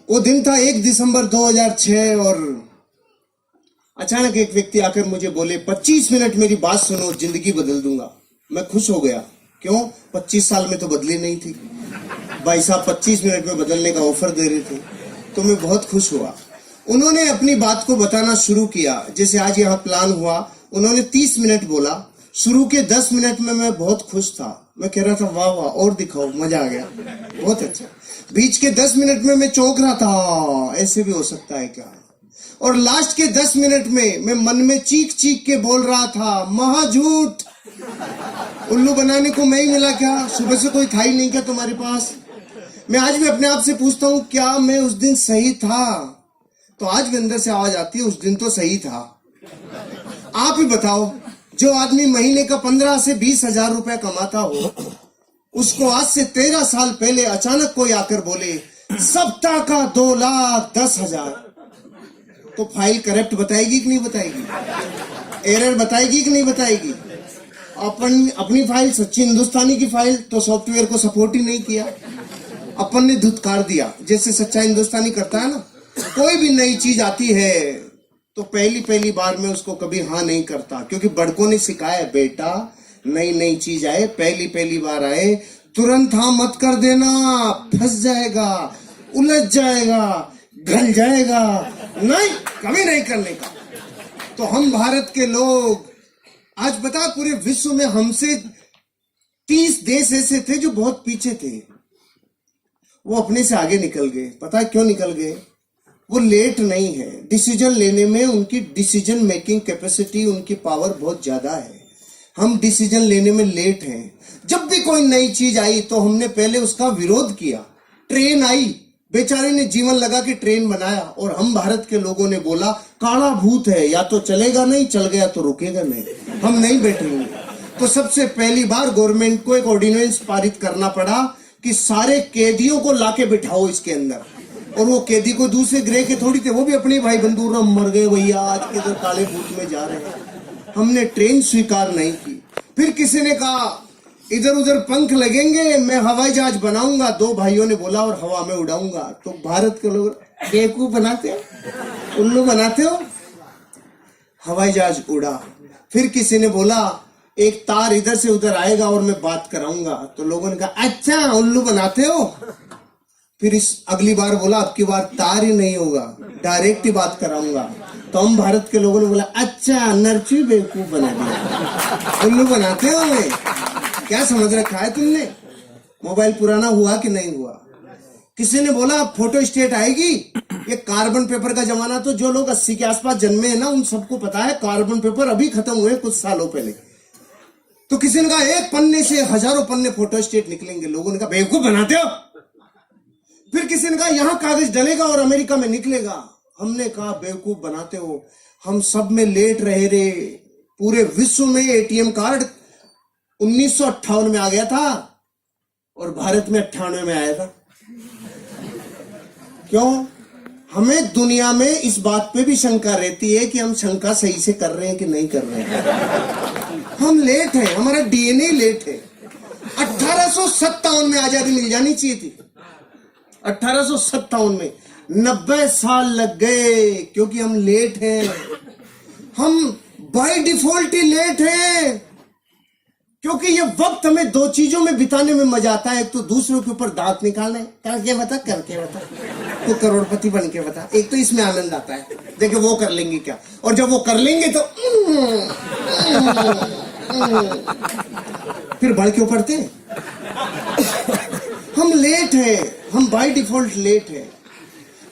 वो दिन था 1 दिसंबर 2006 और अचानक एक व्यक्ति आकर मुझे बोले 25 मिनट मेरी बात सुनो, जिंदगी बदल दूंगा। मैं खुश हो गया। क्यों? 25 साल में तो बदली नहीं थी। भाई साहब 25 मिनट में बदलने का ऑफर दे रहे थे, तो मैं बहुत खुश हुआ। उन्होंने अपनी बात को बताना शुरू किया। जैसे आज यहाँ प्लान हुआ, उन्होंने 30 मिनट बोला। शुरू के 10 मिनट में मैं बहुत खुश था। मैं कह रहा था वाह वाह और दिखाओ, मजा आ गया, बहुत अच्छा। बीच के 10 मिनट में मैं चौंक रहा था, ऐसे भी हो सकता है क्या। और लास्ट के 10 मिनट में मैं मन में चीख चीख के बोल रहा था महा झूठ, उल्लू बनाने को मैं ही मिला क्या? सुबह से कोई था ही नहीं क्या तुम्हारे पास? मैं आज भी अपने आप से पूछता हूँ क्या मैं उस दिन सही था? तो आज भी अंदर से आवाज आती है उस दिन तो सही था। आप ही बताओ, जो आदमी महीने का 15 से 20 हजार रुपया कमाता हो, उसको आज से 13 साल पहले अचानक कोई आकर बोले सप्ताह का 2,10,000, तो फाइल करेक्ट बताएगी कि नहीं बताएगी? एरर बताएगी कि नहीं बताएगी? अपनी फाइल सच्ची हिंदुस्तानी की फाइल तो सॉफ्टवेयर को सपोर्ट ही नहीं किया, अपन ने धुतकार दिया। जैसे सच्चा हिंदुस्तानी करता है ना, कोई भी नई चीज आती है तो पहली बार में उसको कभी हाँ नहीं करता, क्योंकि बड़कों ने सिखाया है बेटा, नई चीज आए, पहली बार आए, तुरंत हाँ मत कर देना, फंस जाएगा, उलझ जाएगा, घल जाएगा, नहीं कभी नहीं करने का। तो हम भारत के लोग आज बता पूरे विश्व में हमसे 30 देश ऐसे थे जो बहुत पीछे थे, वो अपने से आगे निकल गए। पता है क्यों निकल गए? वो लेट नहीं है, डिसीजन लेने में उनकी डिसीजन मेकिंग कैपेसिटी, उनकी पावर बहुत ज्यादा है। हम डिसीजन लेने में लेट हैं। जब भी कोई नई चीज आई तो हमने पहले उसका विरोध किया। ट्रेन आई, बेचारे ने जीवन लगा के ट्रेन बनाया, और हम भारत के लोगों ने बोला काला भूत है, या तो चलेगा नहीं, चल गया तो रुकेगा नहीं, हम नहीं बैठेंगे। तो सबसे पहली बार गवर्नमेंट को एक ऑर्डिनेंस पारित करना पड़ा कि सारे कैदियों को लाके बिठाओ इसके अंदर। और वो कैदी को दूसरे ग्रह के थोड़ी थे, वो भी अपने भाई बंधुओं मर गए भैया, आज के तो काले भूत में जा रहे हैं। हमने ट्रेन स्वीकार नहीं की। फिर किसी ने कहा इधर उधर पंख लगेंगे, मैं हवाई जहाज बनाऊंगा। 2 भाइयों ने बोला और हवा में उड़ाऊंगा। तो भारत के लोग बेवकूफ बनाते हो, उल्लू बनाते हो, हवाई जहाज उड़ा। फिर किसी ने बोला एक तार इधर से उधर आएगा और मैं बात कराऊंगा। तो लोगों ने कहा अच्छा उल्लू बनाते हो। फिर इस अगली बार बोला अब की बार तार ही नहीं होगा, डायरेक्ट ही बात कराऊंगा। तो हम भारत के लोगों ने बोला अच्छा नरचू बेवकूफ बना दिया, उल्लू बनाते हो हमें, क्या समझ रखा है तुमने? मोबाइल पुराना हुआ कि नहीं हुआ? किसी ने बोला फोटो स्टेट आएगी। ये कार्बन पेपर का जमाना, तो जो लोग 80 के आसपास जन्मे हैं ना, उन सबको पता है कार्बन पेपर अभी खत्म हुए कुछ सालों पहले। तो किसी ने कहा एक पन्ने से हजारों पन्ने फोटो स्टेट निकलेंगे। लोगों ने कहा बेवकूफ बनाते हो। फिर किसी ने कहा यहां कागज डलेगा और अमेरिका में निकलेगा। हमने कहा बेवकूफ बनाते हो, हम सब में लेट रहे रे। पूरे विश्व में एटीएम कार्ड 1958 में आ गया था और भारत में 98 में आया था। क्यों? हमें दुनिया में इस बात पे भी शंका रहती है कि हम शंका सही से कर रहे हैं कि नहीं कर रहे हैं। हम लेट हैं, हमारा डीएनए लेट है। 1857 में आजादी मिल जानी चाहिए थी। 1857 में 90 साल लग गए, क्योंकि हम लेट हैं। हम बाय डिफॉल्ट ही लेट हैं, क्योंकि ये वक्त हमें 2 चीजों में बिताने में मजा आता है। एक तो दूसरों के ऊपर दांत निकालने, करके बता तो करोड़पति बन के बता। एक तो इसमें आनंद आता है, देखो वो कर लेंगे क्या, और जब वो कर लेंगे तो फिर बढ़ के पड़ते। हम लेट हैं, हम बाय डिफॉल्ट लेट हैं।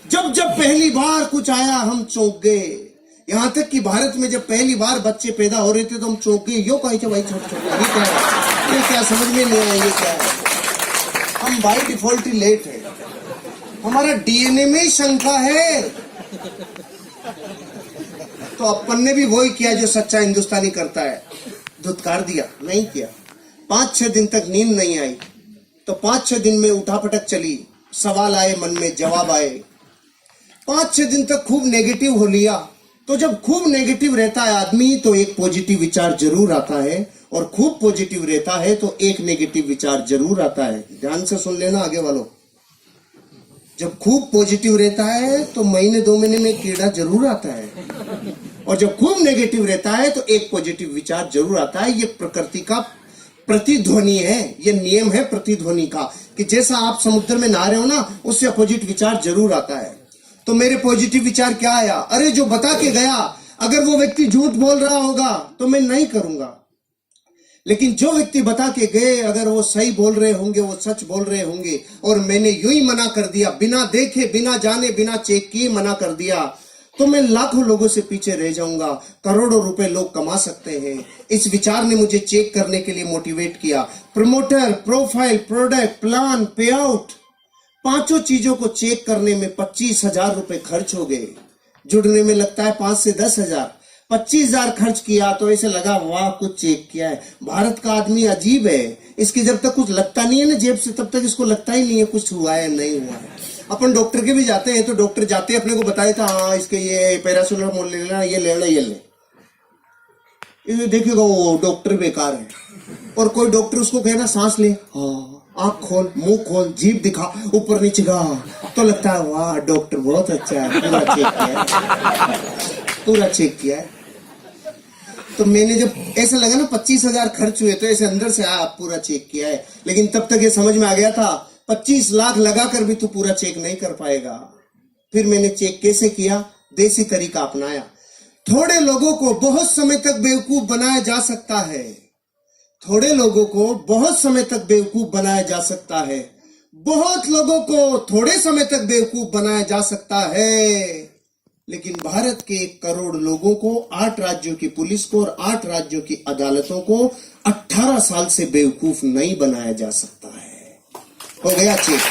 जब पहली बार कुछ आया हम चौंक गए। यहां तक कि भारत में जब पहली बार बच्चे पैदा हो रहे थे तो हम चौंक गए। यो कहीं भाई छोटे ये क्या समझ में नहीं आया, ये क्या है? हम बाय डिफॉल्ट ही लेट है, हमारा डीएनए में शंका है। तो अपन ने भी वही किया जो सच्चा हिंदुस्तानी करता है, धुतकार दिया, नहीं किया। 5-6 दिन तक नींद नहीं आई, तो 5-6 दिन में उठापटक चली, सवाल आए मन में, जवाब आए। 5-6 दिन तक खूब नेगेटिव हो लिया। तो जब खूब नेगेटिव रहता है आदमी तो एक पॉजिटिव विचार जरूर आता है, और खूब पॉजिटिव रहता है तो एक नेगेटिव विचार जरूर आता है। ध्यान से सुन लेना आगे वालों, जब खूब पॉजिटिव रहता है तो महीने 2 महीने में कीड़ा जरूर आता है, और जब खूब नेगेटिव रहता है तो एक पॉजिटिव विचार जरूर आता है। ये प्रकृति का प्रतिध्वनि है, ये नियम है प्रतिध्वनि का, कि जैसा आप समुद्र में नहा रहे हो ना, उससे अपोजिट विचार जरूर आता है। तो मेरे पॉजिटिव विचार क्या आया? अरे जो बता के गया, अगर वो व्यक्ति झूठ बोल रहा होगा तो मैं नहीं करूंगा, लेकिन जो व्यक्ति बता के गए अगर वो सही बोल रहे होंगे, वो सच बोल रहे होंगे, और मैंने यूं ही मना कर दिया, बिना देखे, बिना जाने, बिना चेक किए मना कर दिया, तो मैं लाखों लोगों से पीछे रह जाऊंगा। करोड़ों रुपए लोग कमा सकते हैं। इस विचार ने मुझे चेक करने के लिए मोटिवेट किया। प्रमोटर, प्रोफाइल, प्रोडक्ट, प्लान, पे आउट, 5 चीजों को चेक करने में 25,000 रुपए खर्च हो गए। जुड़ने में लगता है 5 से 10,000। 25,000 खर्च किया तो ऐसे लगा वाह कुछ चेक किया है। भारत का आदमी अजीब है, इसके जब तक कुछ लगता नहीं है ना जेब से, तब तक इसको लगता ही नहीं है कुछ हुआ है नहीं हुआ है। अपन डॉक्टर के भी जाते हैं तो डॉक्टर जाते अपने को बताए था, हाँ इसके ये पैरासिटामोल ले लेना, ये लेना, ये ले, ये देखिएगा वो डॉक्टर बेकार है। और कोई डॉक्टर उसको कहना सांस ले, हाँ आंख खोल, मुंह खोल, जीभ दिखा, ऊपर नीचे गा, तो लगता है वाह डॉक्टर बहुत अच्छा है, पूरा चेक किया है, पूरा चेक किया है। तो मैंने जब ऐसा लगा ना 25,000 खर्च हुए, तो ऐसे अंदर से आप पूरा चेक किया है। लेकिन तब तक ये समझ में आ गया था 25 लाख लगाकर भी तू पूरा चेक नहीं कर पाएगा। फिर मैंने चेक कैसे किया? देसी तरीका अपनाया। थोड़े लोगों को बहुत समय तक बेवकूफ बनाया जा सकता है, थोड़े लोगों को बहुत समय तक बेवकूफ बनाया जा सकता है, बहुत लोगों को थोड़े समय तक बेवकूफ बनाया जा सकता है, लेकिन भारत के 1 करोड़ लोगों को, 8 राज्यों की पुलिस को और 8 राज्यों की अदालतों को 18 साल से बेवकूफ नहीं बनाया जा सकता है। हो गया चेक।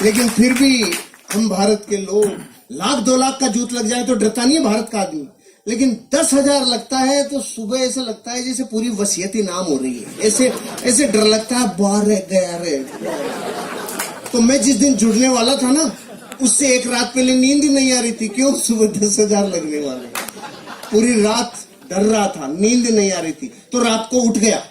लेकिन फिर भी हम भारत के लोग, 1,00,000 2 लाख का जूत लग जाए तो डरता नहीं है भारत का आदमी, लेकिन 10,000 लगता है तो सुबह ऐसा लगता है जैसे पूरी वसीयत नाम हो रही है, ऐसे ऐसे डर लगता है, बाहर रह गया रे। तो मैं जिस दिन जुड़ने वाला था ना, उससे 1 रात पहले नींद ही नहीं आ रही थी। क्यों? सुबह 10,000 लगने वाले। पूरी रात डर रहा था, नींद नहीं आ रही थी, तो रात को उठ गया।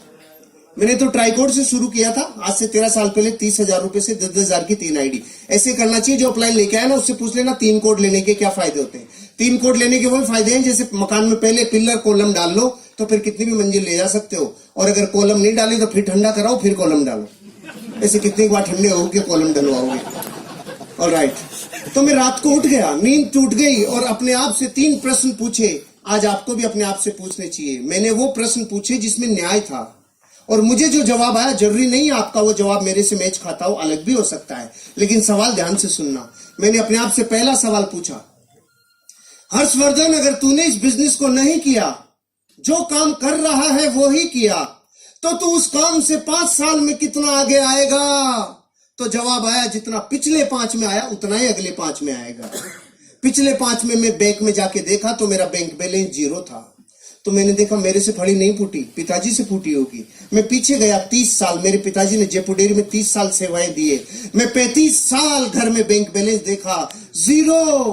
मैंने तो ट्राइकोड से शुरू किया था, आज से 13 साल पहले। 30,000 रुपए से 10,000 की 3 आईडी। ऐसे करना चाहिए। जो अपलाइन लेके आया ना, उससे पूछ लेना 3 कोड लेने के क्या फायदे होते हैं। 3 कोड लेने के वही फायदे हैं जैसे मकान में पहले पिलर कॉलम डाल लो तो फिर कितनी भी मंजिल ले जा सकते हो, और अगर कॉलम नहीं डाली तो फिर ठंडा कराओ, फिर कॉलम डालो। ऐसे कितनी बार ठंडे होगे कॉलम डलवाओगे। ऑलराइट, तो मैं रात को उठ गया, नींद टूट गई, और अपने आप से 3 प्रश्न पूछे। आज आपको भी अपने आप से पूछने चाहिए। मैंने वो प्रश्न पूछे जिसमें न्याय था, और मुझे जो जवाब आया, जरूरी नहीं आपका वो जवाब मेरे से मैच खाता हो, अलग भी हो सकता है, लेकिन सवाल ध्यान से सुनना। मैंने अपने आप से पहला सवाल पूछा, हर्षवर्धन अगर तूने इस बिजनेस को नहीं किया, जो काम कर रहा है वो ही किया, तो तू उस काम से 5 साल में कितना आगे आएगा? तो जवाब आया, जितना पिछले 5 में आया उतना ही अगले 5 में आएगा। पिछले 5 में मैं बैंक में जाके देखा तो मेरा बैंक बैलेंस 0 था। तो मैंने देखा मेरे से फड़ी नहीं फूटी, पिताजी से फूटी होगी। मैं पीछे गया 30 साल, मेरे पिताजी ने जयपुर डेयरी में 30 साल सेवाएं दिए। मैं 35 साल घर में बैंक बैलेंस देखा, 0।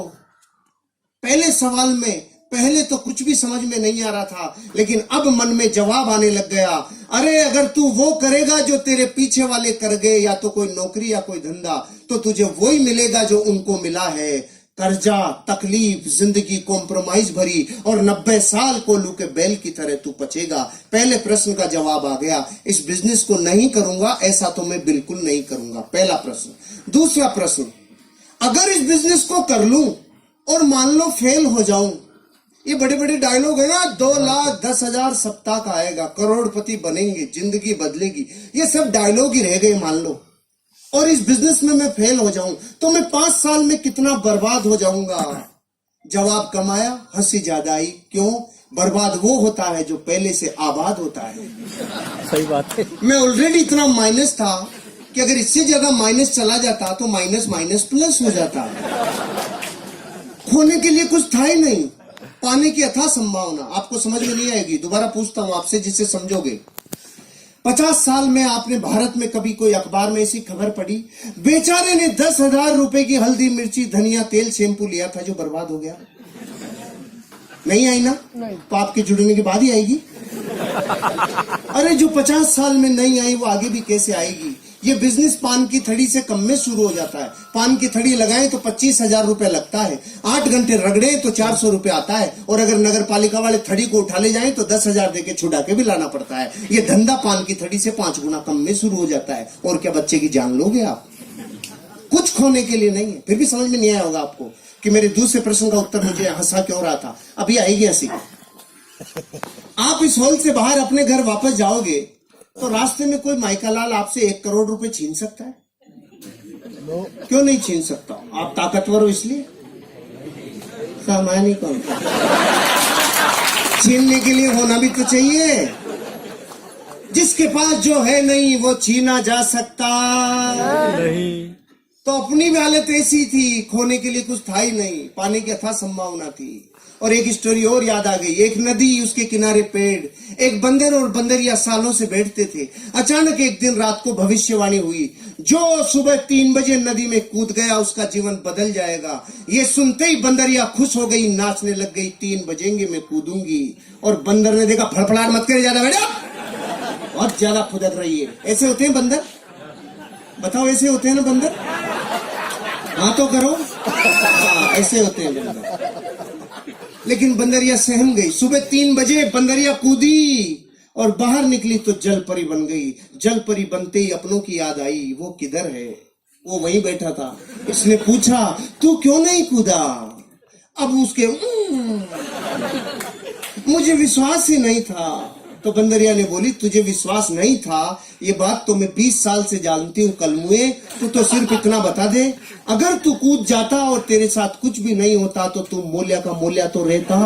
पहले सवाल में पहले तो कुछ भी समझ में नहीं आ रहा था, लेकिन अब मन में जवाब आने लग गया। अरे अगर तू वो करेगा जो तेरे पीछे वाले कर गए, या तो कोई नौकरी या कोई धंधा, तो तुझे वही मिलेगा जो उनको मिला है। कर्जा, तकलीफ, जिंदगी कॉम्प्रोमाइज भरी, और 90 साल कोल्हू के बैल की तरह तू पचेगा। पहले प्रश्न का जवाब आ गया, इस बिजनेस को नहीं करूंगा, ऐसा तो मैं बिल्कुल नहीं करूंगा। पहला प्रश्न। दूसरा प्रश्न, अगर इस बिजनेस को कर लूं और मान लो फेल हो जाऊं, ये बड़े बड़े डायलॉग है ना, 2,10,000 सप्ताह का आएगा, करोड़पति बनेंगे, जिंदगी बदलेगी, ये सब डायलॉग ही रह गए मान लो, और इस बिजनेस में मैं फेल हो जाऊं तो मैं 5 साल में कितना बर्बाद हो जाऊंगा। जवाब कम आया, हंसी ज्यादा आई। क्यों? बर्बाद वो होता है जो पहले से आबाद होता है। सही बात है। मैं ऑलरेडी इतना माइनस था कि अगर इससे ज्यादा माइनस चला जाता तो माइनस माइनस प्लस हो जाता। खोने के लिए कुछ था ही नहीं, पाने की अथाह संभावना। आपको समझ में नहीं आएगी, दोबारा पूछता हूं आपसे जिससे समझोगे। 50 साल में आपने भारत में कभी कोई अखबार में ऐसी खबर पढ़ी, बेचारे ने 10,000 रुपए की हल्दी, मिर्ची, धनिया, तेल, शैम्पू लिया था जो बर्बाद हो गया? नहीं आई ना? नहीं। तो आपके जुड़ने के बाद ही आएगी। अरे जो 50 साल में नहीं आई वो आगे भी कैसे आएगी? ये बिजनेस पान की थड़ी से कम में शुरू हो जाता है। पान की थड़ी लगाएं तो 25,000 रुपए लगता है, 8 घंटे रगड़े तो 400 रुपए आता है, और अगर नगर पालिका वाले थड़ी को उठा ले जाएं तो 10,000 देके छुड़ा के भी लाना पड़ता है। ये धंधा पान की थड़ी से 5 गुना कम में शुरू हो जाता है। और क्या बच्चे की जान लोगे आप? कुछ खोने के लिए नहीं है। फिर भी समझ में नहीं आया होगा आपको कि मेरे दूसरे प्रश्न का उत्तर मुझे हंसा क्यों रहा था। अभी आएगी हंसी। आप इस हॉल से बाहर अपने घर वापस जाओगे तो रास्ते में कोई माइकालाल आपसे 1 करोड़ रुपए छीन सकता है? क्यों नहीं छीन सकता? आप ताकतवर हो इसलिए? सामान्य कौन? छीनने के लिए होना भी तो चाहिए। जिसके पास जो है नहीं वो छीना जा सकता नहीं। तो अपनी भी हालत ऐसी थी, खोने के लिए कुछ था ही नहीं, पाने की अथाह संभावना थी। और एक स्टोरी और याद आ गई। एक नदी, उसके किनारे पेड़, एक बंदर और बंदरिया सालों से बैठते थे। अचानक एक दिन रात को भविष्यवाणी हुई, जो सुबह 3 बजे नदी में कूद गया उसका जीवन बदल जाएगा। ये सुनते ही बंदरिया खुश हो गई, नाचने लग गई, 3 बजेंगे मैं कूदूंगी। और बंदर ने देखा, फड़फड़ाहट मत करे ज्यादा बेटा, बहुत ज्यादा फुदक रही है। ऐसे होते हैं बंदर? बताओ, ऐसे होते हैं ना बंदर? हाँ तो करो। हाँ, ऐसे होते हैं बंदर। लेकिन बंदरिया सहम गई। सुबह 3 बजे बंदरिया कूदी और बाहर निकली तो जल परी बन गई। जल परी बनते ही अपनों की याद आई, वो किधर है? वो वहीं बैठा था। इसने पूछा, तू क्यों नहीं कूदा? अब उसके मुझे विश्वास ही नहीं था। तो बंदरिया ने बोली, तुझे विश्वास नहीं था ये बात तो मैं 20 साल से जानती हूँ कलमुए। तू तो सिर्फ इतना बता दे, अगर तू कूद जाता और तेरे साथ कुछ भी नहीं होता तो तू मूल्य का मूल्य तो रहता,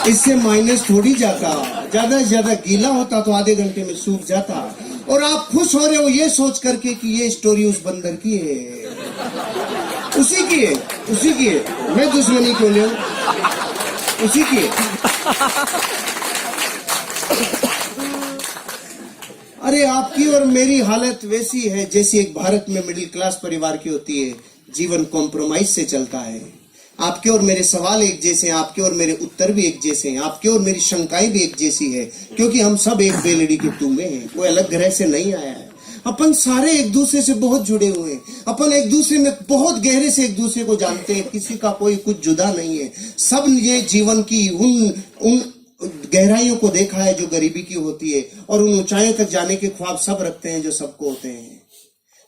इससे माइनस थोड़ी जाता। ज्यादा से ज्यादा गीला होता तो आधे घंटे में सूख जाता। और आप खुश हो रहे हो ये सोच करके कि ये स्टोरी उस बंदर की है, उसी की है, उसी की है। मैं दुश्मनी क्यों ले, उसी की है। अरे आपकी और मेरी हालत वैसी है जैसी एक भारत में मिडिल क्लास परिवार की होती है। जीवन कॉम्प्रोमाइज से चलता है। आपके और मेरे सवाल एक जैसे हैं, आपके और मेरे उत्तर भी एक जैसे हैं, आपके और मेरी शंकाएं भी एक जैसी है, क्योंकि हम सब एक बेलड़ी के टूमे हैं। कोई अलग ग्रह से नहीं आया है। अपन सारे एक दूसरे से बहुत जुड़े हुए हैं। अपन एक दूसरे में बहुत गहरे से एक दूसरे को जानते हैं। किसी का कोई कुछ जुदा नहीं है। सब ये जीवन की उन गहराइयों को देखा है जो गरीबी की होती है, और उन ऊंचाइयों तक जाने के ख्वाब सब रखते हैं जो सबको होते हैं।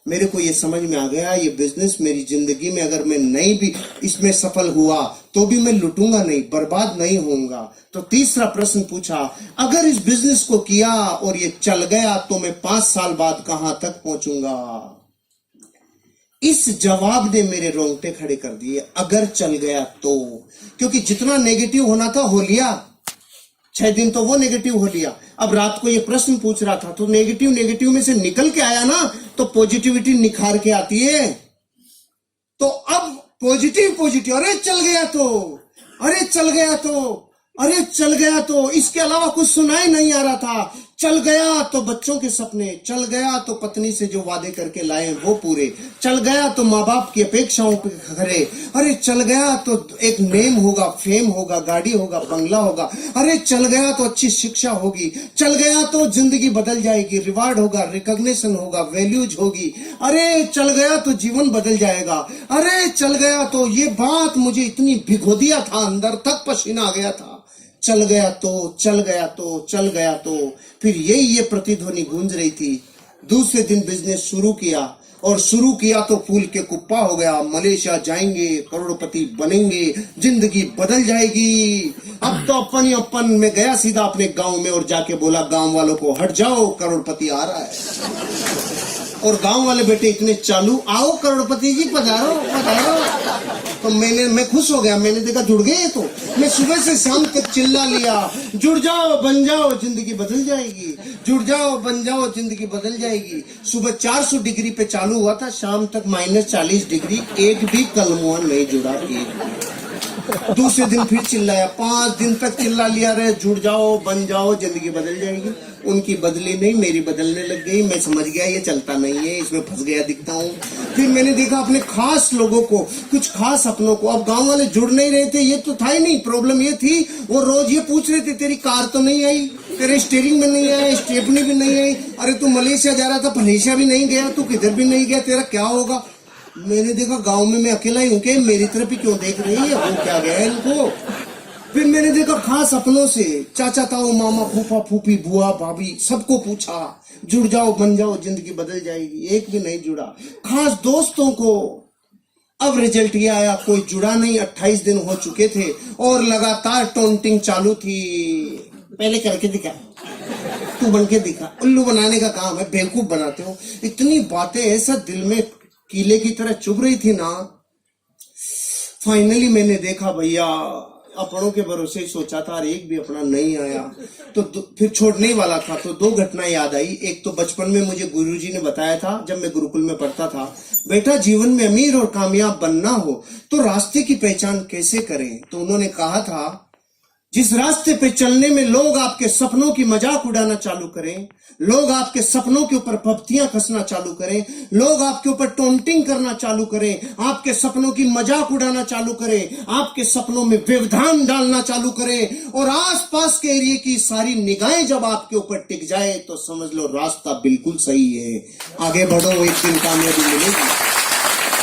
मेरे को ये समझ में आ गया, ये बिजनेस मेरी जिंदगी में अगर मैं नहीं भी इसमें सफल हुआ तो भी मैं लुटूंगा नहीं, बर्बाद नहीं होऊंगा। तो तीसरा प्रश्न पूछा, अगर इस बिजनेस को किया और ये चल गया तो मैं 5 साल बाद कहां तक पहुंचूंगा? इस जवाब ने मेरे रोंगटे खड़े कर दिए। अगर चल गया तो, क्योंकि जितना नेगेटिव होना था हो लिया। 6 दिन तो वो नेगेटिव हो लिया। अब रात को ये प्रश्न पूछ रहा था तो नेगेटिव में से निकल के आया ना, तो पॉजिटिविटी निखार के आती है। तो अब पॉजिटिव, अरे चल गया तो, अरे चल गया तो, अरे चल गया तो, इसके अलावा कुछ सुनाई नहीं आ रहा था। चल गया तो बच्चों के सपने, चल गया तो पत्नी से जो वादे करके लाए वो पूरे, चल गया तो माँ बाप की अपेक्षाओं पे खरे, अरे चल गया तो एक नेम होगा, फेम होगा, गाड़ी होगा, बंगला होगा, अरे चल गया तो अच्छी शिक्षा होगी, चल गया तो जिंदगी बदल जाएगी, रिवार्ड होगा, रिकॉग्निशन होगा, वैल्यूज होगी, अरे चल गया तो जीवन बदल जाएगा, अरे चल गया तो ये बात मुझे इतनी भिगो दिया था, अंदर तक पसीना आ गया था। चल गया तो, चल गया तो, चल गया तो, फिर ये प्रतिध्वनि गूंज रही थी। दूसरे दिन बिजनेस शुरू किया, और शुरू किया तो फूल के कुप्पा हो गया। मलेशिया जाएंगे, करोड़पति बनेंगे, जिंदगी बदल जाएगी। अब तो अपन में गया सीधा अपने गांव में और जाके बोला गांव वालों को, हट जाओ करोड़पति आ रहा है। और गांव वाले बेटे इतने चालू, आओ करोड़पति जी पधारो पधारो। तो मैं खुश हो गया। मैंने देखा जुड़ गए। तो मैं सुबह से शाम तक चिल्ला लिया, जुड़ जाओ बन जाओ जिंदगी बदल जाएगी, जुड़ जाओ बन जाओ जिंदगी बदल जाएगी। सुबह 400 डिग्री पे चालू हुआ था, शाम तक -40 डिग्री, एक भी कलमुआ नहीं जुड़ा। दूसरे दिन फिर चिल्लाया, 5 दिन तक चिल्ला लिया रहे, जुड़ जाओ बन जाओ जिंदगी बदल जाएगी। उनकी बदली नहीं, मेरी बदलने लग गई। मैं समझ गया ये चलता नहीं है, इसमें फंस गया दिखता हूँ। फिर मैंने देखा अपने खास लोगों को, कुछ खास अपनों को। अब गांव वाले जुड़ नहीं रहे थे, ये तो था ही नहीं। प्रॉब्लम ये थी वो रोज ये पूछ रहे थे, तेरी कार तो नहीं आई, तेरे स्टीयरिंग में नहीं आया, स्टेपनी भी नहीं आई। अरे तू मलेशिया जा रहा था, मलेशिया भी नहीं गया, तू किधर भी नहीं गया, तेरा क्या होगा? मैंने देखा गांव में मैं अकेला ही हूं कि मेरी तरफ ही क्यों देख रही है, वो क्या गया इनको। फिर मैंने देखा खास अपनों से, चाचा ताऊ मामा फूफा फूफी बुआ भाभी सबको पूछा, जुड़ जाओ बन जाओ जिंदगी बदल जाएगी। एक भी नहीं जुड़ा। खास दोस्तों को, अब रिजल्ट ये आया, कोई जुड़ा नहीं। 28 दिन हो चुके थे और लगातार टोंटिंग चालू थी। पहले करके दिखा, तू बन के दिखा। उल्लू बनाने का काम है, बेवकूफ बनाते हो। इतनी बातें ऐसा दिल में कीले की तरह चुभ रही थी ना। फाइनली मैंने देखा भैया, अपनों के भरोसे ही सोचा था और एक भी अपना नहीं आया। तो फिर छोड़ने वाला था तो दो घटना याद आई। एक तो बचपन में मुझे गुरुजी ने बताया था, जब मैं गुरुकुल में पढ़ता था, बेटा जीवन में अमीर और कामयाब बनना हो तो रास्ते की पहचान कैसे करें। तो उन्होंने कहा था, जिस रास्ते पे चलने में लोग आपके सपनों की मजाक उड़ाना चालू करें, लोग आपके सपनों के ऊपर पपतियां कसना चालू करें, लोग आपके ऊपर टोंटिंग करना चालू करें, आपके सपनों की मजाक उड़ाना चालू करें, आपके सपनों में व्यवधान डालना चालू करें और आसपास के एरिया की सारी निगाहें जब आपके ऊपर टिक जाए तो समझ लो रास्ता बिल्कुल सही है, आगे बढ़ो, एक दिन कामयाबी मिलेगी।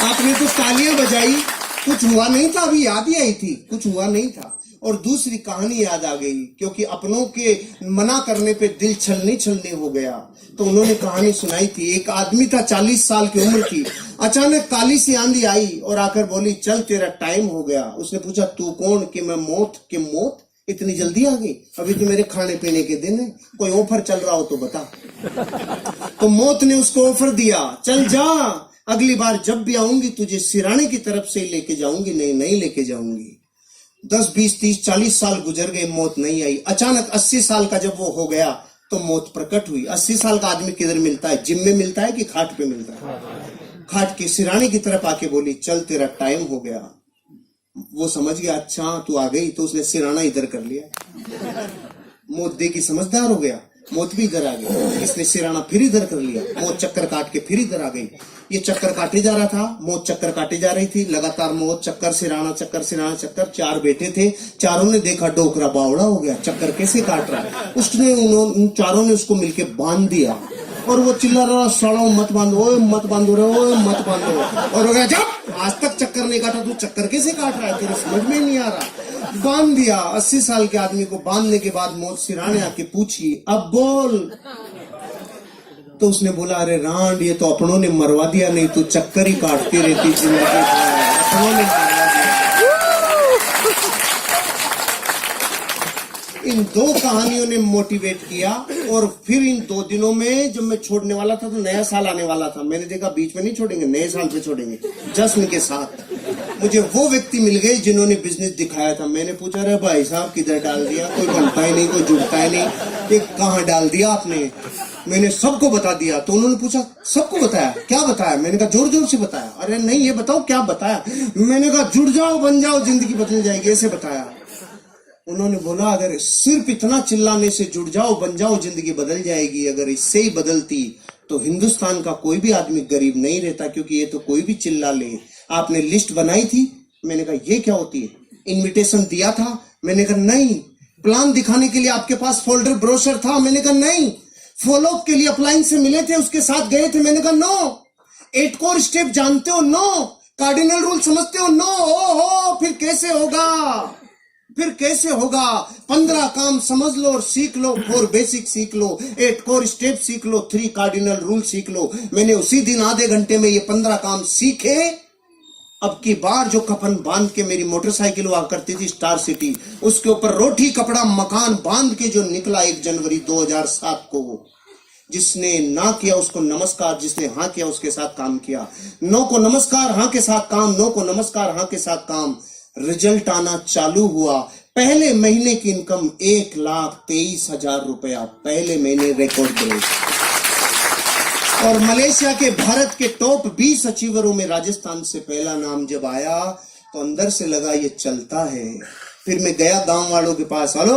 आपने तो तालियां बजाई, कुछ हुआ नहीं था, अभी याद ही आई थी, कुछ हुआ नहीं था। और दूसरी कहानी याद आ गई, क्योंकि अपनों के मना करने पे दिल छलने छलने हो गया। तो उन्होंने कहानी सुनाई थी। एक आदमी था, 40 साल की उम्र की, अचानक काली सी आंधी आई और आकर बोली, चल तेरा टाइम हो गया। उसने पूछा, तू कौन? कि मैं मौत। कि मौत इतनी जल्दी आ गई? अभी तो मेरे खाने पीने के दिन है, कोई ऑफर चल रहा हो तो बता। तो मौत ने उसको ऑफर दिया, चल जा, अगली बार जब भी आऊंगी तुझे सिराने की तरफ से लेके जाऊंगी, नहीं लेके जाऊंगी। 10, 20, 30, 40 साल गुजर गए, मौत नहीं आई। अचानक 80 साल का जब वो हो गया तो मौत प्रकट हुई। 80 साल का आदमी किधर मिलता है? जिम में मिलता है कि खाट पे मिलता है? खाट की सिराने की तरफ आके बोली, चल तेरा टाइम हो गया। वो समझ गया, अच्छा तू आ गई, तो उसने सिराना इधर कर लिया। मौत देखी, समझदार हो गया, मौत भी इधर आ गई। इसने सिराना फिर इधर कर लिया, मौत चक्कर काट के फिर इधर आ गई। ये चक्कर काटे जा रहा था, मौत चक्कर काटे जा रही थी, लगातार मौत चक्कर सिराना चक्कर सिराना चक्कर। 4 बेटे थे, चारों ने देखा डोकरा बावड़ा हो गया, चक्कर कैसे काट रहा है। उसने उन चारों ने उसको मिलके बांध दिया और वो चिल्ला रहा, सड़ो मत बांधो, ओए मत बांधो रे, ओए मत बांधो। और हो गया, जब आज तक चक्कर नहीं काटा, तू चक्कर कैसे काट रहा है, तेरे समझ में नहीं आ रहा। बांध दिया। 80 साल के आदमी को बांधने के बाद मौत सिराने आके पूछी, अब बोल। तो उसने बोला, अरे रांड, ये तो अपनों ने मरवा दिया, नहीं तो चक्कर ही काटती रहती जिंदगी। अपनों ने मरवा दिया। इन 2 कहानियों ने मोटिवेट किया। और फिर इन 2 दिनों में जब मैं छोड़ने वाला था तो नया साल आने वाला था, मैंने देखा बीच में नहीं छोड़ेंगे, नए साल पे छोड़ेंगे जश्न के साथ। मुझे वो व्यक्ति मिल गए जिन्होंने बिजनेस दिखाया था। मैंने पूछा, अरे भाई साहब किधर डाल दिया, कोई बनता ही नहीं, कोई जुड़ता ही नहीं, ये कहाँ डाल दिया आपने? मैंने सबको बता दिया। तो उन्होंने पूछा, सबको बताया? क्या बताया? मैंने कहा, जोर जोर से बताया। अरे नहीं, ये बताओ क्या बताया? मैंने कहा, जुड़ जाओ बन जाओ जिंदगी बदल जाएगी, ऐसे बताया। उन्होंने बोला, अगर सिर्फ इतना चिल्लाने से जुड़ जाओ बन जाओ जिंदगी बदल जाएगी, अगर इससे ही बदलती तो हिंदुस्तान का कोई भी आदमी गरीब नहीं रहता, क्योंकि ये तो कोई भी चिल्ला ले। आपने लिस्ट बनाई थी? मैंने कहा, ये क्या होती है? इनविटेशन दिया था? मैंने कहा नहीं। प्लान दिखाने के लिए आपके पास फोल्डर ब्रोशर था? मैंने कहा नहीं। फॉलोअप के लिए अपलाइन से मिले थे, उसके साथ गए थे? मैंने कहा नो। 8 कोर स्टेप जानते हो? नो। कार्डिनल रूल समझते हो? नो। ओहो, फिर कैसे होगा? फिर कैसे होगा? 15 काम समझ लो और सीख लो। 4 बेसिक सीख लो, 8 कोर स्टेप सीख लो, 3 कार्डिनल रूल सीख लो। मैंने उसी दिन आधे घंटे में ये 15 काम सीखे। अब की बार जो कफन बांध के मेरी मोटरसाइकिल हुआ करती थी स्टार सिटी, उसके ऊपर रोटी कपड़ा मकान बांध के जो निकला 1 जनवरी 2007 को, जिसने ना किया उसको नमस्कार, जिसने हाँ किया उसके साथ काम किया। नो को नमस्कार, हाँ के साथ काम, नो को नमस्कार, हाँ के साथ काम। रिजल्ट आना चालू हुआ। पहले महीने की इनकम 1,23,000 रुपया, पहले महीने रिकॉर्ड ब्रेक। और मलेशिया के भारत के टॉप 20 अचीवरों में राजस्थान से पहला नाम जब आया तो अंदर से लगा ये चलता है। फिर मैं गया गांव वालों के पास, हेलो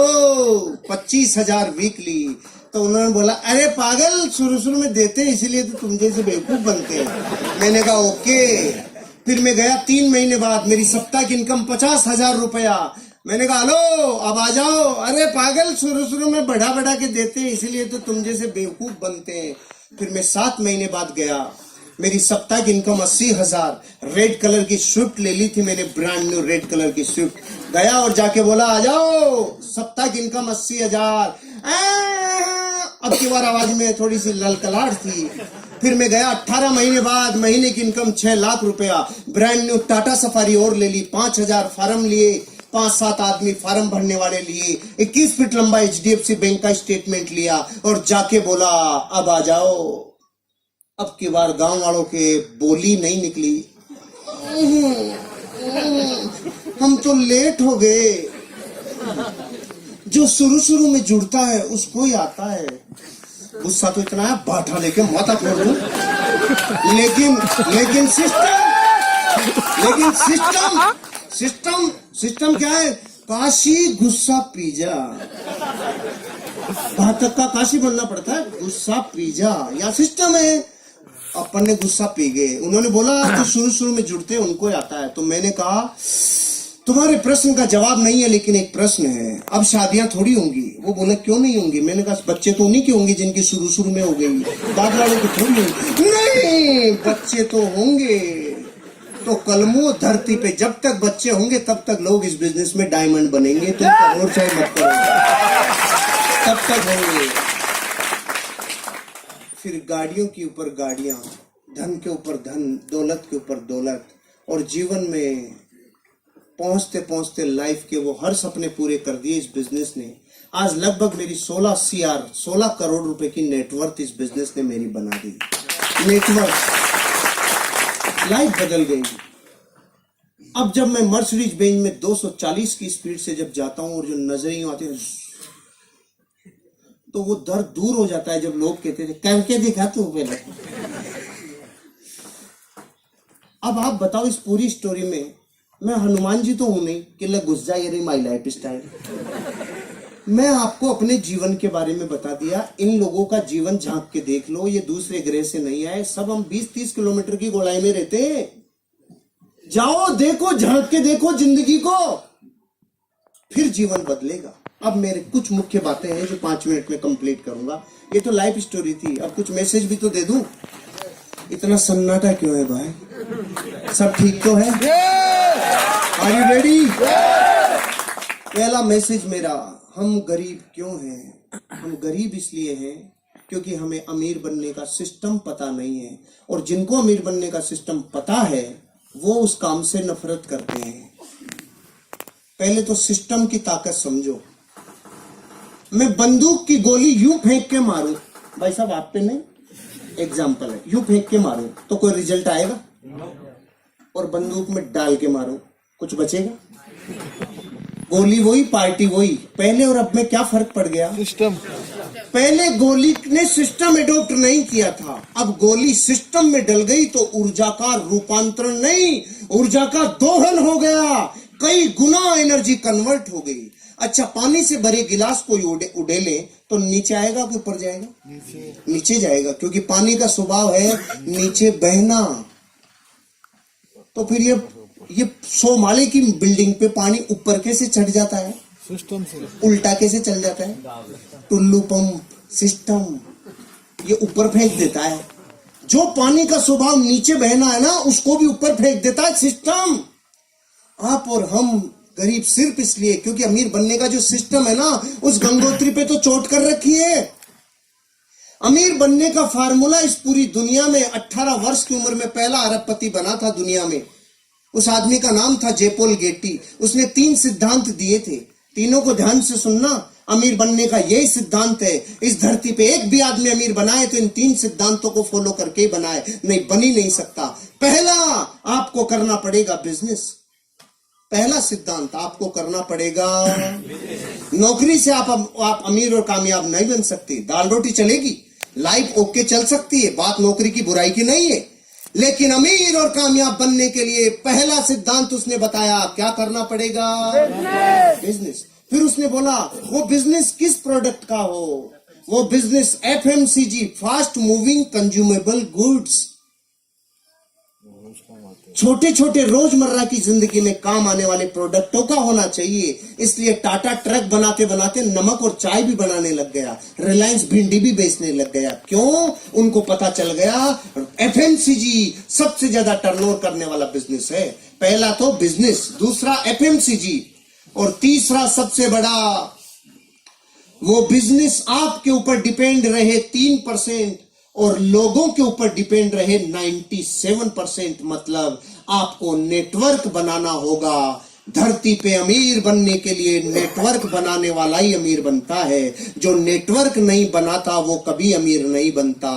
25,000 वीकली। तो उन्होंने बोला, अरे पागल, शुरू में देते हैं इसीलिए तो तुम जैसे बेवकूफ बनते हैं। मैंने कहा ओके। फिर मैं गया 3 महीने बाद, मेरी सप्ताह की इनकम 50,000 रुपया। मैंने कहा हेलो अब आ जाओ। अरे पागल, शुरू शुरू में बढ़ा बढ़ा के देते हैं, इसीलिए तो तुम जैसे बेवकूफ बनते हैं। फिर मैं 7 महीने बाद गया, मेरी साप्ताहिक इनकम 80,000। रेड कलर की स्विफ्ट ले ली थी मैंने, ब्रांड न्यू रेड कलर की स्विफ्ट। गया और जाके बोला आ जाओ, साप्ताहिक इनकम 80,000। अब की बार आवाज में थोड़ी सी ललकलाहट थी। फिर मैं गया 18 महीने बाद, महीने की इनकम 6 लाख रुपया। ब्रांड न्यू टाटा सफारी और ले ली, 5,000 फार्म लिए, 5-7 आदमी फार्म भरने वाले लिए, 21 फीट लंबा HDFC बैंक का स्टेटमेंट लिया और जाके बोला अब आ जाओ। अब की बार गांव वालों के बोली नहीं निकली, हम तो लेट हो गए। जो शुरू शुरू में जुड़ता है उसको ही आता है। गुस्सा तो इतना है बाठा लेके माथा फोड़ दूं। लेकिन सिस्टम क्या है? काशी गुस्सा पीजा। घातक का काशी बनना पड़ता है, गुस्सा पीजा या सिस्टम है। अपन ने गुस्सा पी गए। उन्होंने बोला जो शुरू शुरू में जुड़ते हैं उनको ही आता है। तो मैंने कहा तुम्हारे प्रश्न का जवाब नहीं है, लेकिन एक प्रश्न है, अब शादियां थोड़ी होंगी। वो बोले क्यों नहीं होंगी? मैंने कहा बच्चे तो उन्हीं के होंगे जिनकी शुरू शुरू में हो गई, बाद वालों की थोड़ी होंगी। नहीं, बच्चे तो होंगे। तो कलमों धरती पे जब तक बच्चे होंगे तब तक लोग इस बिजनेस में डायमंड बनेंगे। तुम करोड़ चाहे मत करो, तब तक होंगे। फिर गाड़ियों के ऊपर गाड़ियां, धन के ऊपर धन, दौलत के ऊपर दौलत, और जीवन में पहुंचते पहुंचते लाइफ के वो हर सपने पूरे कर दिए इस बिजनेस ने। आज लगभग मेरी 16 करोड़ रुपए की नेटवर्थ इस बिजनेस ने मेरी बना दी। नेटवर्थ, लाइफ बदल गई। अब जब मैं मर्सिडीज बेंज में 240 की स्पीड से जब जाता हूं और जो नजरें आती है तो वो दर्द दूर हो जाता है। जब लोग कहते थे करके दिखा तू पहले। अब आप बताओ इस पूरी स्टोरी में मैं हनुमान जी तो हूं नहीं कि ले घुस जा, ये रही माई लाइफ स्टाइल। मैं आपको अपने जीवन के बारे में बता दिया। इन लोगों का जीवन झांक के देख लो, ये दूसरे ग्रह से नहीं आए। सब हम 20-30 किलोमीटर की गोलाई में रहते हैं। जाओ देखो, झांक के देखो जिंदगी को, फिर जीवन बदलेगा। अब मेरे कुछ मुख्य बातें हैं जो 5 मिनट में कंप्लीट करूंगा। ये तो लाइफ स्टोरी थी, अब कुछ मैसेज भी तो दे दूं। इतना सन्नाटा क्यों है भाई? सब ठीक तो है? Are you ready? पहला मैसेज मेरा, हम गरीब क्यों हैं? हम गरीब इसलिए हैं क्योंकि हमें अमीर बनने का सिस्टम पता नहीं है, और जिनको अमीर बनने का सिस्टम पता है वो उस काम से नफरत करते हैं। पहले तो सिस्टम की ताकत समझो। मैं बंदूक की गोली यूं फेंक के मारूं, भाई साहब आप पे नहीं, एग्जाम्पल है, यूं फेंक के मारूं तो कोई रिजल्ट आएगा? और बंदूक में डाल के मारूं कुछ बचेगा? गोली वही, पार्टी वही। पहले और अब में क्या फर्क पड़ गया? सिस्टम। पहले गोली ने सिस्टम एडॉप्ट नहीं किया था, अब गोली सिस्टम में डल गई तो ऊर्जा का रूपांतरण नहीं, ऊर्जा का दोहन हो गया। कई गुना एनर्जी कन्वर्ट हो गई। अच्छा, पानी से भरे गिलास कोई उड़ेले तो नीचे आएगा कि ऊपर जाएगा? नीचे जाएगा, क्योंकि पानी का स्वभाव है नीचे बहना। तो फिर ये 100 माले की बिल्डिंग पे पानी ऊपर कैसे चढ़ जाता है? सिस्टम से। उल्टा कैसे चल जाता है? टुल्लू पंप सिस्टम ये ऊपर फेंक देता है। जो पानी का स्वभाव नीचे बहना है ना, उसको भी ऊपर फेंक देता है सिस्टम। आप और हम गरीब सिर्फ इसलिए क्योंकि अमीर बनने का जो सिस्टम है ना, उस गंगोत्री पे तो चोट कर रखी है। अमीर बनने का फार्मूला इस पूरी दुनिया में 18 वर्ष की उम्र में पहला अरबपति बना था दुनिया में। उस आदमी का नाम था जेपोल गेटी। उसने 3 सिद्धांत दिए थे, तीनों को ध्यान से सुनना। अमीर बनने का यही सिद्धांत है। इस धरती पे एक भी आदमी अमीर बनाए तो इन 3 सिद्धांतों को फॉलो करके ही बनाए, नहीं बन ही नहीं सकता। पहला, आपको करना पड़ेगा बिजनेस। पहला सिद्धांत, आपको करना पड़ेगा। नौकरी से आप अमीर और कामयाब नहीं बन सकते। दाल रोटी चलेगी, लाइफ ओके चल सकती है, बात नौकरी की बुराई की नहीं है, लेकिन अमीर और कामयाब बनने के लिए पहला सिद्धांत उसने बताया, क्या करना पड़ेगा? बिजनेस। फिर उसने बोला वो बिजनेस किस प्रोडक्ट का हो? वो business FMCG, fast moving consumable goods. छोटे छोटे रोजमर्रा की जिंदगी में काम आने वाले प्रोडक्टों का होना चाहिए। इसलिए टाटा ट्रक बनाते बनाते नमक और चाय भी बनाने लग गया, रिलायंस भिंडी भी बेचने लग गया। क्यों? उनको पता चल गया एफएमसीजी सबसे ज्यादा टर्नओवर करने वाला बिजनेस है। पहला तो बिजनेस, दूसरा एफएमसीजी, और तीसरा सबसे बड़ा वो बिजनेस आपके ऊपर डिपेंड रहे 3% और लोगों के ऊपर डिपेंड रहे 97%। मतलब आपको नेटवर्क बनाना होगा। धरती पे अमीर बनने के लिए नेटवर्क बनाने वाला ही अमीर बनता है। जो नेटवर्क नहीं बनाता वो कभी अमीर नहीं बनता।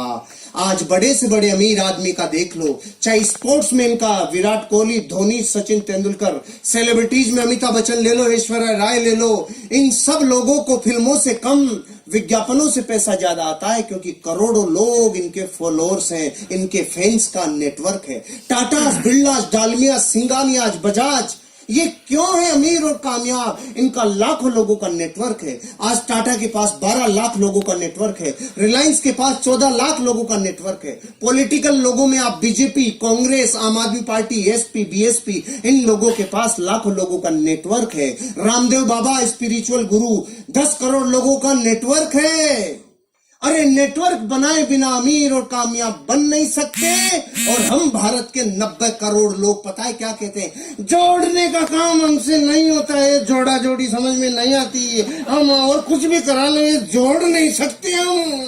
आज बड़े से बड़े अमीर आदमी का देख लो, चाहे स्पोर्ट्समैन का विराट कोहली, धोनी, सचिन तेंदुलकर, सेलिब्रिटीज में अमिताभ बच्चन ले लो, ऐश्वर्या राय ले लो, इन सब लोगों को फिल्मों से कम विज्ञापनों से पैसा ज्यादा आता है, क्योंकि करोड़ों लोग इनके फॉलोअर्स हैं, इनके फैंस का नेटवर्क है। टाटा, बिरला, डालमिया, सिंगानिया, बजाज, ये क्यों है अमीर और कामयाब? इनका लाखों लोगों का नेटवर्क है। आज टाटा के पास 12 लाख लोगों का नेटवर्क है, रिलायंस के पास 14 लाख लोगों का नेटवर्क है। पॉलिटिकल लोगों में आप बीजेपी, कांग्रेस, आम आदमी पार्टी, एसपी, बीएसपी, इन लोगों के पास लाखों लोगों का नेटवर्क है। रामदेव बाबा स्पिरिचुअल गुरु, 10 करोड़ लोगों का नेटवर्क है। अरे नेटवर्क बनाए बिना अमीर और कामयाब बन नहीं सकते। और हम भारत के 90 करोड़ लोग पता है क्या कहते हैं? जोड़ने का काम हमसे नहीं होता है, जोड़ा जोड़ी समझ में नहीं आती है, हम और कुछ भी करा ले, जोड़ नहीं सकते हम।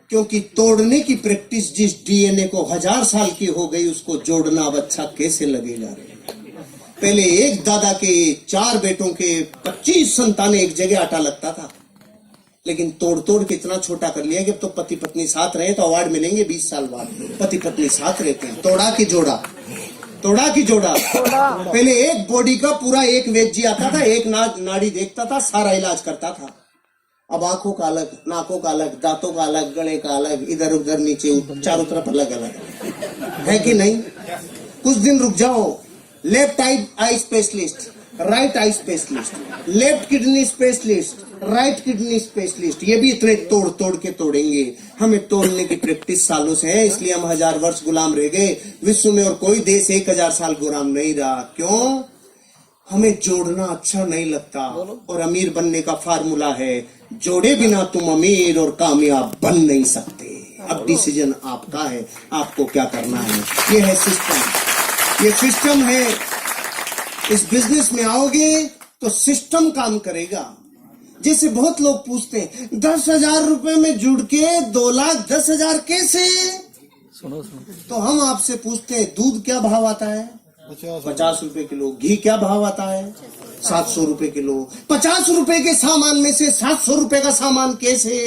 क्योंकि तोड़ने की प्रैक्टिस जिस डीएनए को 1000 साल की हो गई, उसको जोड़ना अब अच्छा कैसे लगेगा? पहले एक दादा के 4 बेटों के 25 संतानें एक जगह आटा लगता था, लेकिन तोड़ तोड़ के इतना छोटा कर लिया कि अब तो पति पत्नी साथ रहे तो अवार्ड मिलेंगे 20 साल बाद। पति पत्नी साथ रहते हैं। तोड़ा की जोड़ा, तोड़ा की जोड़ा। पहले एक बॉडी का पूरा एक वेद जी आता था, एक नाड़ी देखता था, सारा इलाज करता था। अब आंखों का अलग, नाकों का अलग, दांतों का अलग, गले का अलग, इधर उधर नीचे चारों तरफ अलग अलग है कि नहीं? कुछ दिन रुक जाओ। Left eye specialist, right eye specialist, left kidney specialist, right kidney specialist, ये भी इतने तोड़ तोड़ के तोड़ेंगे। हमें तोड़ने की प्रैक्टिस सालों से है, इसलिए हम 1000 वर्ष गुलाम रह गए। विश्व में और कोई देश 1000 साल गुलाम नहीं रहा। क्यों? हमें जोड़ना अच्छा नहीं लगता। और अमीर बनने का फार्मूला है, जोड़े बिना तुम अमीर और कामयाब बन नहीं सकते। अब डिसीजन आपका है, आपको क्या करना है। ये है सिस्टम, ये सिस्टम है। इस बिजनेस में आओगे तो सिस्टम काम करेगा। जैसे बहुत लोग पूछते हैं 10,000 रुपए में जुड़ के 2,10,000 कैसे? सुनो तो हम आपसे पूछते हैं दूध क्या भाव आता है? 50 रुपए किलो। घी क्या भाव आता है? 700 रुपए किलो। 50 रुपए के सामान में से 700 रुपए का सामान कैसे?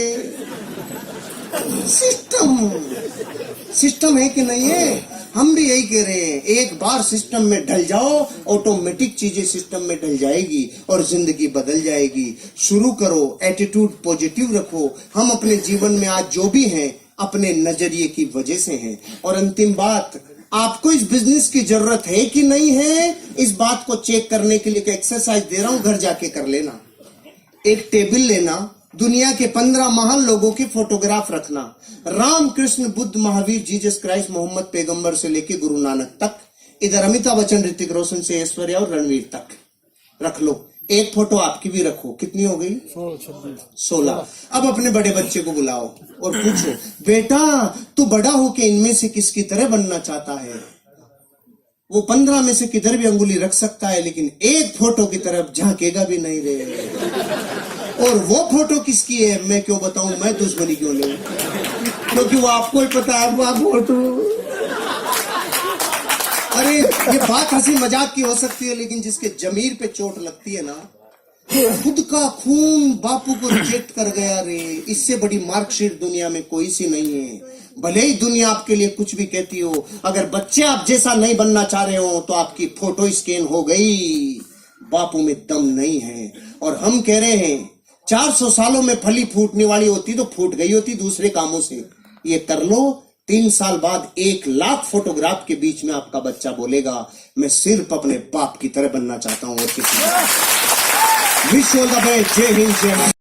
सिस्टम है कि नहीं है? हम भी यही कह रहे हैं, एक बार सिस्टम में ढल जाओ, ऑटोमेटिक चीजें सिस्टम में ढल जाएगी और जिंदगी बदल जाएगी। शुरू करो, एटीट्यूड पॉजिटिव रखो। हम अपने जीवन में आज जो भी हैं अपने नजरिए की वजह से हैं। और अंतिम बात, आपको इस बिजनेस की जरूरत है कि नहीं है, इस बात को चेक करने के लिए एक एक्सरसाइज दे रहा हूं, घर जाके कर लेना। एक टेबल लेना, दुनिया के 15 महान लोगों की फोटोग्राफ रखना, राम, कृष्ण, बुद्ध, महावीर, जीसस क्राइस्ट, मोहम्मद पैगंबर से लेके गुरु नानक तक, इधर अमिताभ बच्चन, ऋतिक रोशन से ऐश्वर्या और रणवीर तक रख लो। एक फोटो आपकी भी रखो। कितनी हो गई? 16। अब अपने बड़े बच्चे को बुलाओ और पूछो, बेटा तू बड़ा होके इनमें से किसकी तरह बनना चाहता है? वो 15 में से किधर भी अंगुली रख सकता है, लेकिन एक फोटो की तरफ झांकेगा भी नहीं रे। और वो फोटो किसकी है मैं क्यों बताऊं, मैं दुश्मनी क्यों लूं? क्योंकि वो आपको ही पता है वो फोटो। अरे ये बात हंसी मजाक की हो सकती है, लेकिन जिसके जमीर पे चोट लगती है ना, खुद का खून बापू को रिजेक्ट कर गया रे, इससे बड़ी मार्कशीट दुनिया में कोई सी नहीं है। भले ही दुनिया आपके लिए कुछ भी कहती हो, अगर बच्चे आप जैसा नहीं बनना चाह रहे हो तो आपकी फोटो स्कैन हो गई। बापू में दम नहीं है। और हम कह रहे हैं 400 सालों में फली फूटने वाली होती तो फूट गई होती दूसरे कामों से। ये कर लो, 3 साल बाद 1 लाख फोटोग्राफ के बीच में आपका बच्चा बोलेगा मैं सिर्फ अपने बाप की तरह बनना चाहता हूं और किसी। Wish all the best. जय हिंद, जय भारत।